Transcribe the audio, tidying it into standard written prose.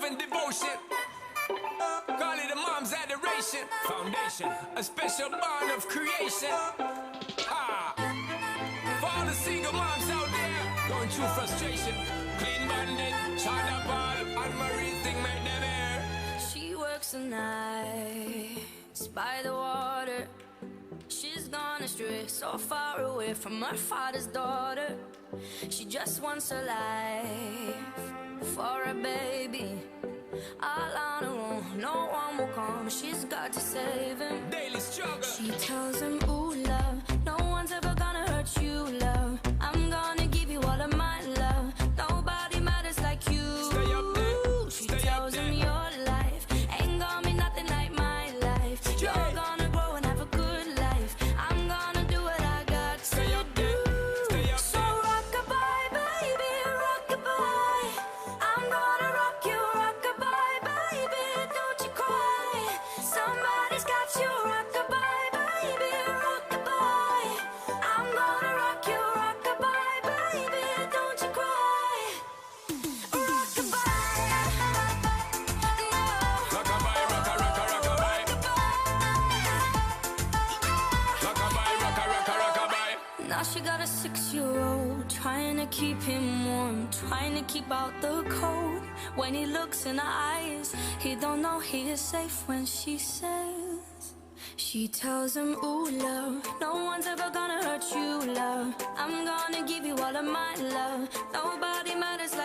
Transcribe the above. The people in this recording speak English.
and devotion. Call it a mom's adoration. Foundation, a special bond of creation. Ah, for all the single moms out there going through frustration. Clean Bandit, China Ball, and Marie thing make them air. She works the nights by the water. She's gone astray, so far away from her father's daughter. She just wants a life for a baby. All on her own, no one will come. She's got to save him. Daily struggle. She tells him, ooh, love, no one's ever gonna hurt you, love. I'm gonna give you all of my love. Nobody matters like you. Stay up there. She Stay tells up him there. your life ain't gonna be nothing like my life. You're gonna grow and have a good life. I'm gonna do what I got to Stay up there. Stay up So there. rock-a-bye, baby, rock-a-bye. I'm gonna rock you, rock-a-bye, baby, don't you cry. Somebody's got you, rock-a-bye, baby, rock-a-bye. I'm gonna rock you, rock-a-bye, baby, don't you cry. Rock-a-bye, no. Rock-a-bye, rock-a-rock-a, rock-a-bye. Rock-a-bye, rock-a-rock-a, rock-a-bye. Now she got a 6-year-old, trying to keep him warm, trying to keep out the cold. When he looks in her eyes, he don't know he is safe when she says. She tells him, ooh, love, no one's ever gonna hurt you, love. I'm gonna give you all of my love. Nobody matters like